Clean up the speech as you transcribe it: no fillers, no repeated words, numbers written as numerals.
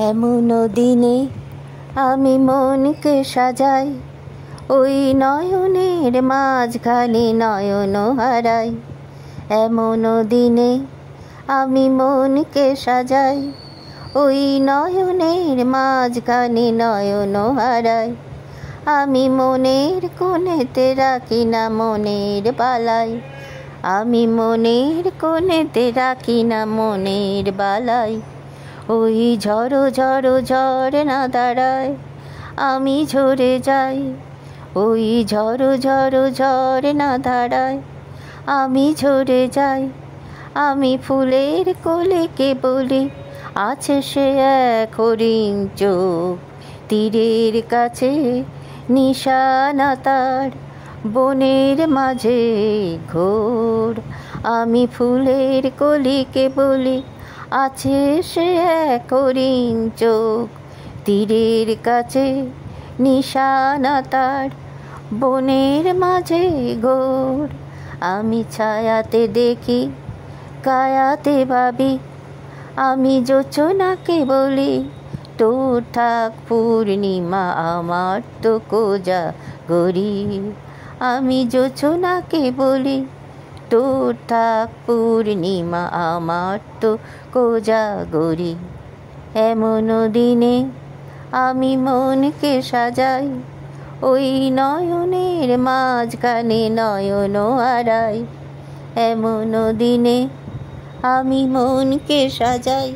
এমন দিনে আমি মনকে সাজাই, ওই নয়নের মাঝখানে নয়ন হারাই। এমন দিনে আমি মনকে সাজাই, ওই নয়নের মাঝখানে নয়ন হারাই। আমি মনের কোণেতে রাখি না মনের বালাই, আমি মনের কোণেতে রাখি না মনের বালাই। ওই ঝড়ো ঝড়ো ঝড় না দাঁড়ায়, আমি ঝরে যাই। ওই ঝড়ো ঝড়ো ঝড় না দাঁড়ায়, আমি ঝরে যাই। আমি ফুলের কলিকে বলি, আছে সে এক হরিণ চোখ। তীরের কাছে নিশানা তার, বনের মাঝে ঘোর। আমি ফুলের কলিকে বলি, আছে সে এক হরিণ চোখ। তীরের কাছে নিশানা তার, বনের মাঝে ঘোর। আমি ছায়াতে দেখি, কায়াতে ভাবি, আমি জোছনাকে বলি, তোর থাক পূর্ণিমা আমার তো কোজাগরী। আমি জোছনাকে বলি, তোর থাক পূর্ণিমা আমার তো কোজাগরী। এমন দিনে আমি মনকে সাজাই, ওই নয়নের মাঝখানে নয়ন হারাই। এমন দিনে আমি মনকে সাজাই।